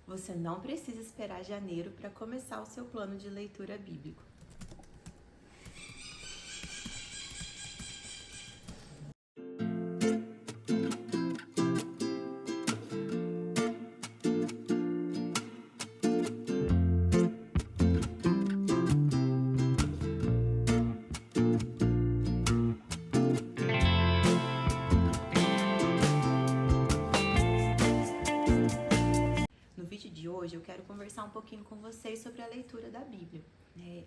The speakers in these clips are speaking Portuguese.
Você não precisa esperar janeiro para começar o seu plano de leitura bíblico. No vídeo de hoje eu quero conversar um pouquinho com vocês sobre a leitura da Bíblia.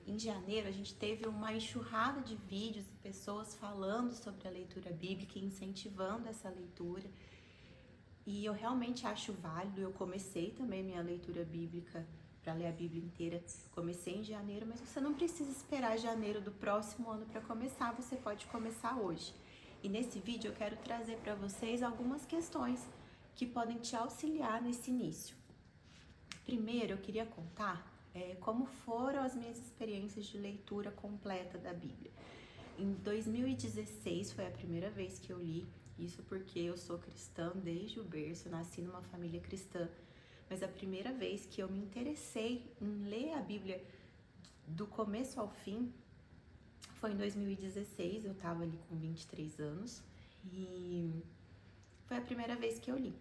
Em janeiro a gente teve uma enxurrada de vídeos e pessoas falando sobre a leitura bíblica e incentivando essa leitura. E eu realmente acho válido. Eu comecei também minha leitura bíblica para ler a Bíblia inteira. Comecei em janeiro, mas você não precisa esperar janeiro do próximo ano para começar, você pode começar hoje. E nesse vídeo eu quero trazer para vocês algumas questões que podem te auxiliar nesse início. Primeiro, eu queria contar como foram as minhas experiências de leitura completa da Bíblia. Em 2016 foi a primeira vez que eu li, isso porque eu sou cristã desde o berço, eu nasci numa família cristã, mas a primeira vez que eu me interessei em ler a Bíblia do começo ao fim foi em 2016, eu estava ali com 23 anos e foi a primeira vez que eu li.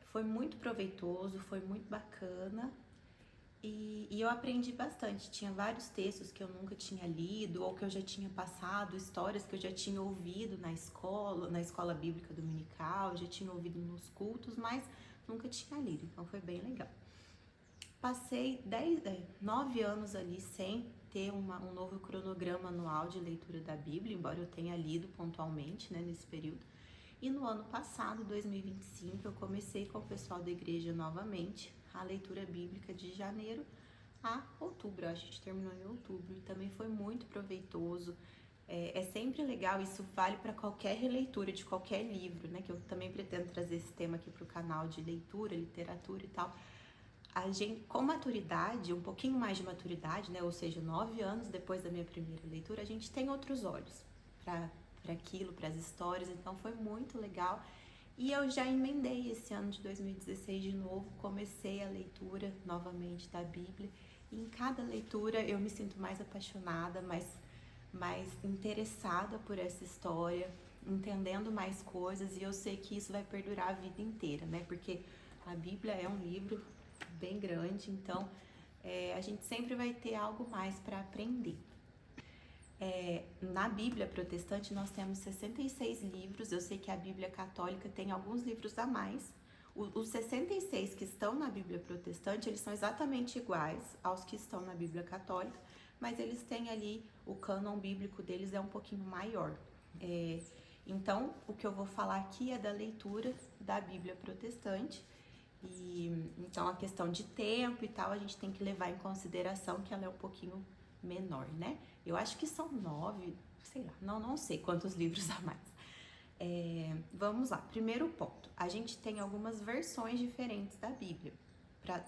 Foi muito proveitoso, foi muito bacana e eu aprendi bastante. Tinha vários textos que eu nunca tinha lido ou que eu já tinha passado, histórias que eu já tinha ouvido na escola bíblica dominical, já tinha ouvido nos cultos, mas nunca tinha lido, então foi bem legal. Passei 9 anos ali sem ter um novo cronograma anual de leitura da Bíblia, embora eu tenha lido pontualmente, né, nesse período. E no ano passado, 2025, eu comecei com o pessoal da igreja novamente a leitura bíblica de janeiro a outubro. A gente terminou em outubro e também foi muito proveitoso. É sempre legal, isso vale para qualquer releitura de qualquer livro, né? Que eu também pretendo trazer esse tema aqui para o canal de leitura, literatura e tal. A gente, com maturidade, um pouquinho mais de maturidade, né? Ou seja, 9 anos depois da minha primeira leitura, a gente tem outros olhos para aquilo, para as histórias, então foi muito legal. E eu já emendei esse ano de 2016 de novo, comecei a leitura novamente da Bíblia, e em cada leitura eu me sinto mais apaixonada, mais interessada por essa história, entendendo mais coisas, e eu sei que isso vai perdurar a vida inteira, né? Porque a Bíblia é um livro bem grande, então a gente sempre vai ter algo mais para aprender. Na Bíblia protestante nós temos 66 livros, eu sei que a Bíblia católica tem alguns livros a mais. Os 66 que estão na Bíblia protestante, eles são exatamente iguais aos que estão na Bíblia católica, mas eles têm ali, o cânon bíblico deles é um pouquinho maior. Então, o que eu vou falar aqui é da leitura da Bíblia protestante, e então a questão de tempo e tal, a gente tem que levar em consideração que ela é um pouquinho menor, né? Eu acho que são 9, sei lá, não sei quantos livros a mais. Vamos lá, primeiro ponto. A gente tem algumas versões diferentes da Bíblia,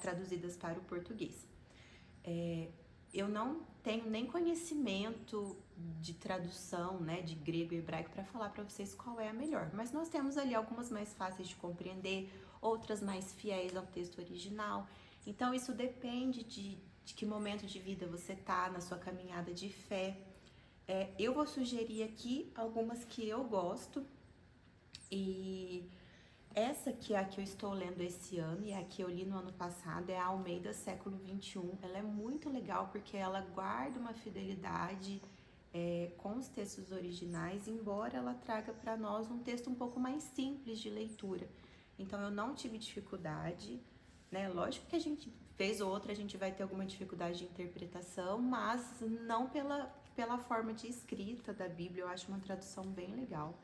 traduzidas para o português. Eu não tenho nem conhecimento de tradução, né, de grego e hebraico para falar para vocês qual é a melhor, mas nós temos ali algumas mais fáceis de compreender, outras mais fiéis ao texto original. Então isso depende de que momento de vida você tá na sua caminhada de fé. Eu vou sugerir aqui algumas que eu gosto, e essa que é a que eu estou lendo esse ano e a que eu li no ano passado é a Almeida Século XXI. Ela é muito legal porque ela guarda uma fidelidade com os textos originais, embora ela traga para nós um texto um pouco mais simples de leitura. Então eu não tive dificuldade, né? Lógico que a gente, vez ou outra, a gente vai ter alguma dificuldade de interpretação, mas não pela forma de escrita da Bíblia. Eu acho uma tradução bem legal.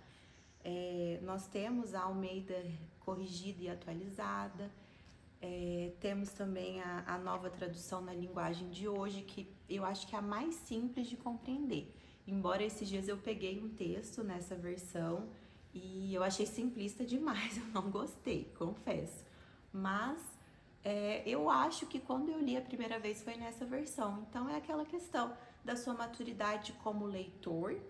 Nós temos a Almeida corrigida e atualizada, temos também a nova tradução na linguagem de hoje, que eu acho que é a mais simples de compreender. Embora esses dias eu peguei um texto nessa versão e eu achei simplista demais, eu não gostei, confesso. Mas eu acho que quando eu li a primeira vez foi nessa versão. Então é aquela questão da sua maturidade como leitor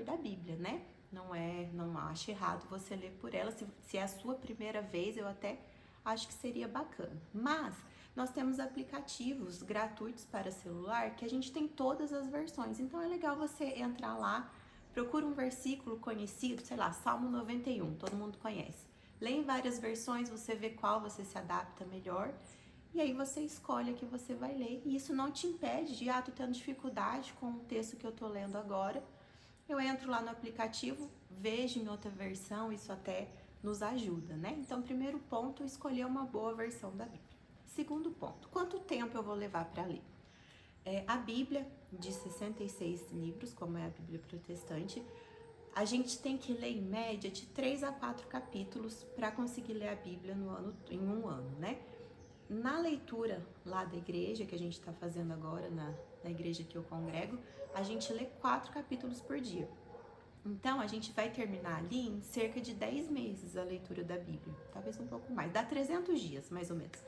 da Bíblia, né? Não acho errado você ler por ela. Se é a sua primeira vez, eu até acho que seria bacana. Mas nós temos aplicativos gratuitos para celular que a gente tem todas as versões. Então é legal você entrar lá, procura um versículo conhecido, sei lá, Salmo 91, todo mundo conhece. Lê em várias versões, você vê qual você se adapta melhor. E aí você escolhe a que você vai ler. E isso não te impede de, tô tendo dificuldade com o texto que eu tô lendo agora. Eu entro lá no aplicativo, vejo em outra versão, isso até nos ajuda, né? Então, primeiro ponto, escolher uma boa versão da Bíblia. Segundo ponto, quanto tempo eu vou levar para ler? A Bíblia, de 66 livros, como é a Bíblia protestante, a gente tem que ler em média de 3 a 4 capítulos para conseguir ler a Bíblia em um ano, né? Na leitura lá da igreja, que a gente está fazendo agora, na igreja que eu congrego, a gente lê 4 capítulos por dia. Então, a gente vai terminar ali em cerca de 10 meses a leitura da Bíblia. Talvez um pouco mais. Dá 300 dias, mais ou menos.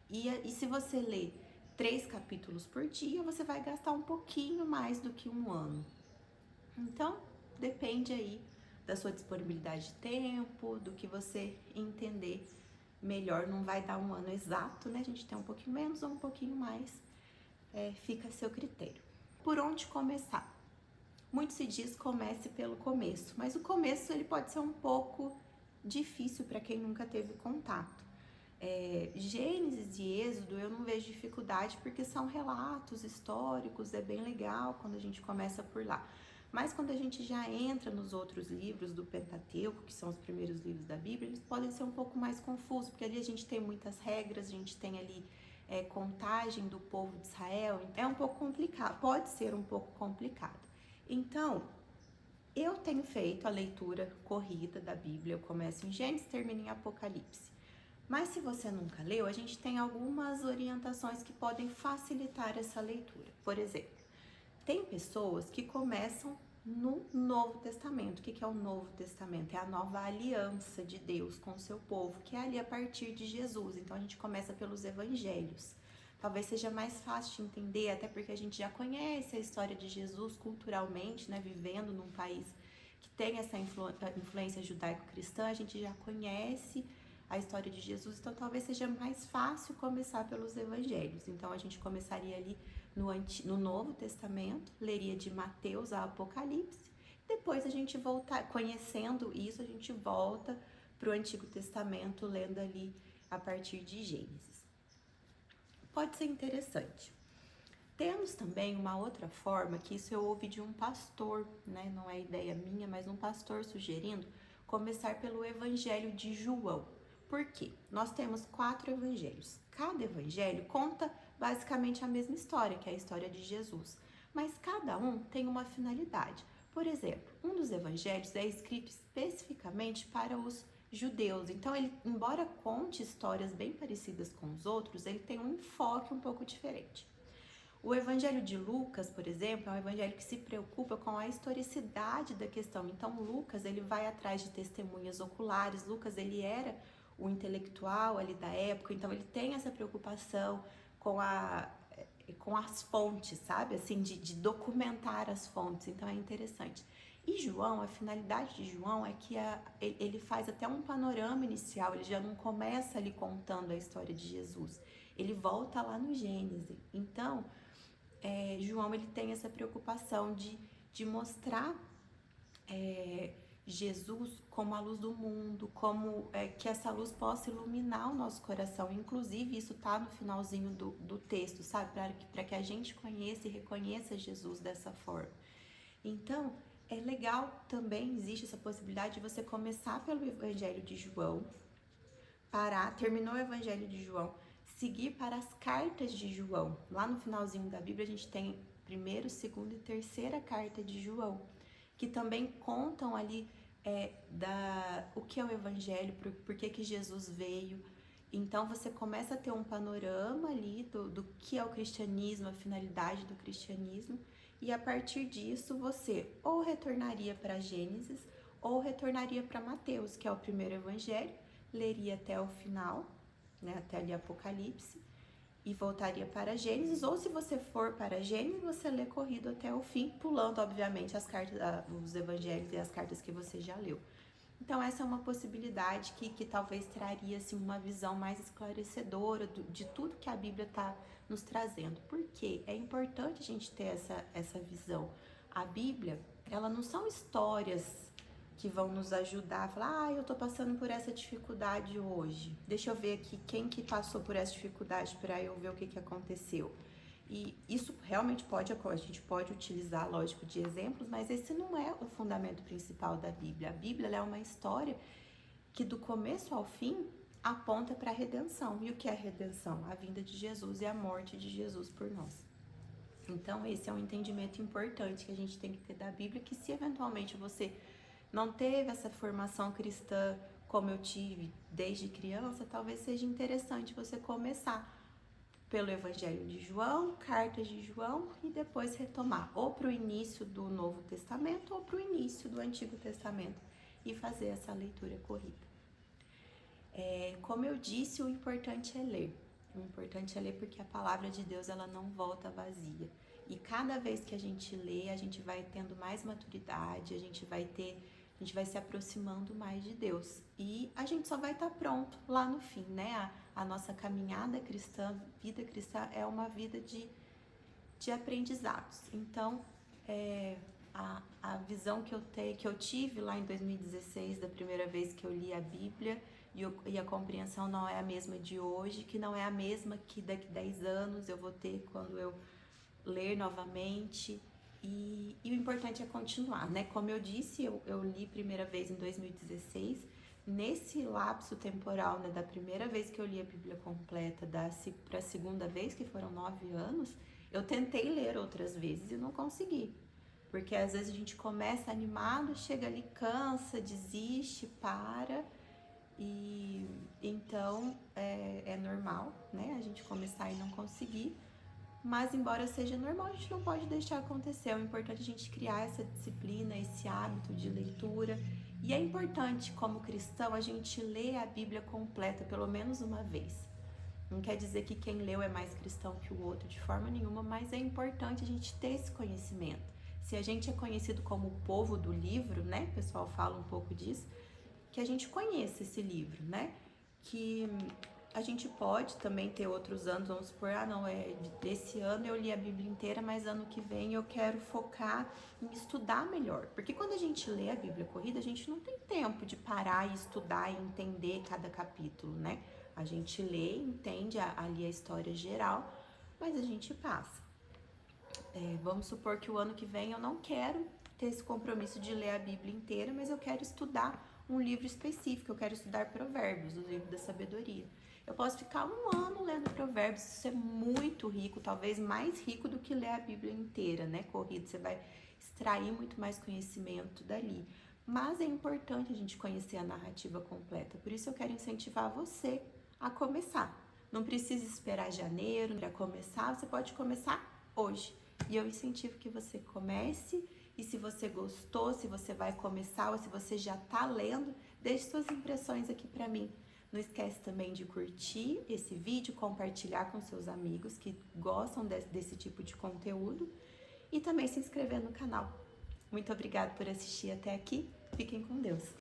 E se você lê 3 capítulos por dia, você vai gastar um pouquinho mais do que um ano. Então, depende aí da sua disponibilidade de tempo, do que você entender melhor. Não vai dar um ano exato, né? A gente tem um pouquinho menos ou um pouquinho mais. Fica a seu critério. Por onde começar? Muito se diz comece pelo começo, mas o começo ele pode ser um pouco difícil para quem nunca teve contato. Gênesis e Êxodo eu não vejo dificuldade porque são relatos históricos, é bem legal quando a gente começa por lá. Mas quando a gente já entra nos outros livros do Pentateuco, que são os primeiros livros da Bíblia, eles podem ser um pouco mais confusos, porque ali a gente tem muitas regras, a gente tem ali contagem do povo de Israel, é um pouco complicado, pode ser um pouco complicado. Então, eu tenho feito a leitura corrida da Bíblia, eu começo em Gênesis, termino em Apocalipse. Mas se você nunca leu, a gente tem algumas orientações que podem facilitar essa leitura. Por exemplo, tem pessoas que começam no Novo Testamento. O que é o Novo Testamento? É a nova aliança de Deus com o seu povo, que é ali a partir de Jesus. Então a gente começa pelos evangelhos. Talvez seja mais fácil de entender, até porque a gente já conhece a história de Jesus culturalmente, né? Vivendo num país que tem essa influência judaico-cristã, a gente já conhece a história de Jesus, então talvez seja mais fácil começar pelos evangelhos. Então a gente começaria ali no Novo Testamento, leria de Mateus a Apocalipse, depois a gente voltar, conhecendo isso, a gente volta para o Antigo Testamento, lendo ali a partir de Gênesis. Pode ser interessante. Temos também uma outra forma, que isso eu ouvi de um pastor, né? Não é ideia minha, mas um pastor sugerindo começar pelo Evangelho de João. Por quê? Nós temos 4 evangelhos. Cada evangelho conta basicamente a mesma história, que é a história de Jesus. Mas cada um tem uma finalidade. Por exemplo, um dos evangelhos é escrito especificamente para os judeus. Então, ele, embora conte histórias bem parecidas com os outros, ele tem um enfoque um pouco diferente. O Evangelho de Lucas, por exemplo, é um evangelho que se preocupa com a historicidade da questão. Então, Lucas, ele vai atrás de testemunhas oculares. Lucas, ele era o intelectual ali da época, então ele tem essa preocupação com as fontes, sabe? Assim, de documentar as fontes, então é interessante. E João, a finalidade de João é que ele faz até um panorama inicial, ele já não começa ali contando a história de Jesus, ele volta lá no Gênesis. Então, João, ele tem essa preocupação de mostrar Jesus como a luz do mundo, como que essa luz possa iluminar o nosso coração. Inclusive, isso tá no finalzinho do texto, sabe? Para que a gente conheça e reconheça Jesus dessa forma. Então, é legal também, existe essa possibilidade de você começar pelo Evangelho de João, terminou o Evangelho de João, seguir para as cartas de João. Lá no finalzinho da Bíblia, a gente tem primeira, segunda e terceira carta de João, que também contam ali o que é o Evangelho, por que Jesus veio. Então você começa a ter um panorama ali do que é o cristianismo, a finalidade do cristianismo, e a partir disso você ou retornaria para Gênesis ou retornaria para Mateus, que é o primeiro evangelho, leria até o final, né, até ali Apocalipse, e voltaria para Gênesis, ou se você for para Gênesis, você lê corrido até o fim, pulando, obviamente, as cartas, os evangelhos e as cartas que você já leu. Então essa é uma possibilidade que talvez traria assim, uma visão mais esclarecedora de tudo que a Bíblia está nos trazendo. Porque é importante a gente ter essa visão. A Bíblia, ela não são histórias que vão nos ajudar a falar, eu tô passando por essa dificuldade hoje. Deixa eu ver aqui quem que passou por essa dificuldade para eu ver o que aconteceu. E isso realmente a gente pode utilizar, lógico, de exemplos, mas esse não é o fundamento principal da Bíblia. A Bíblia é uma história que do começo ao fim aponta para a redenção. E o que é a redenção? A vinda de Jesus e a morte de Jesus por nós. Então esse é um entendimento importante que a gente tem que ter da Bíblia, que se eventualmente você não teve essa formação cristã como eu tive desde criança, talvez seja interessante você começar pelo Evangelho de João, cartas de João, e depois retomar ou para o início do Novo Testamento ou para o início do Antigo Testamento e fazer essa leitura corrida. Como eu disse, o importante é ler. O importante é ler porque a palavra de Deus ela não volta vazia. E cada vez que a gente lê, a gente vai tendo mais maturidade, a gente vai se aproximando mais de Deus. E a gente só vai estar pronto lá no fim, né? A nossa caminhada cristã, vida cristã, é uma vida de aprendizados. Então, a visão que eu tive lá em 2016, da primeira vez que eu li a Bíblia, e a compreensão não é a mesma de hoje, que não é a mesma que daqui 10 anos eu vou ter quando eu ler novamente. E o importante é continuar, né? Como eu disse, eu li primeira vez em 2016. Nesse lapso temporal, né, da primeira vez que eu li a Bíblia completa para a segunda vez, que foram 9 anos, eu tentei ler outras vezes e não consegui. Porque às vezes a gente começa animado, chega ali, cansa, desiste, para. E então é normal, né? A gente começar e não conseguir. Mas embora seja normal, a gente não pode deixar acontecer. O importante é a gente criar essa disciplina, esse hábito de leitura. E é importante, como cristão, a gente ler a Bíblia completa pelo menos uma vez. Não quer dizer que quem leu é mais cristão que o outro, de forma nenhuma, mas é importante a gente ter esse conhecimento. Se a gente é conhecido como o povo do livro, né? O pessoal fala um pouco disso, que a gente conheça esse livro, né? Que a gente pode também ter outros anos, vamos supor, desse ano eu li a Bíblia inteira, mas ano que vem eu quero focar em estudar melhor. Porque quando a gente lê a Bíblia corrida, a gente não tem tempo de parar e estudar e entender cada capítulo, né? A gente lê, entende ali a história geral, mas a gente passa. Vamos supor que o ano que vem eu não quero ter esse compromisso de ler a Bíblia inteira, mas eu quero estudar um livro específico, eu quero estudar Provérbios, o livro da sabedoria. Eu posso ficar um ano lendo Provérbios, isso é muito rico, talvez mais rico do que ler a Bíblia inteira, né? Corrido, você vai extrair muito mais conhecimento dali. Mas é importante a gente conhecer a narrativa completa, por isso eu quero incentivar você a começar. Não precisa esperar janeiro para começar, você pode começar hoje. E eu incentivo que você comece, e se você gostou, se você vai começar ou se você já está lendo, deixe suas impressões aqui para mim. Não esquece também de curtir esse vídeo, compartilhar com seus amigos que gostam desse tipo de conteúdo e também se inscrever no canal. Muito obrigada por assistir até aqui. Fiquem com Deus.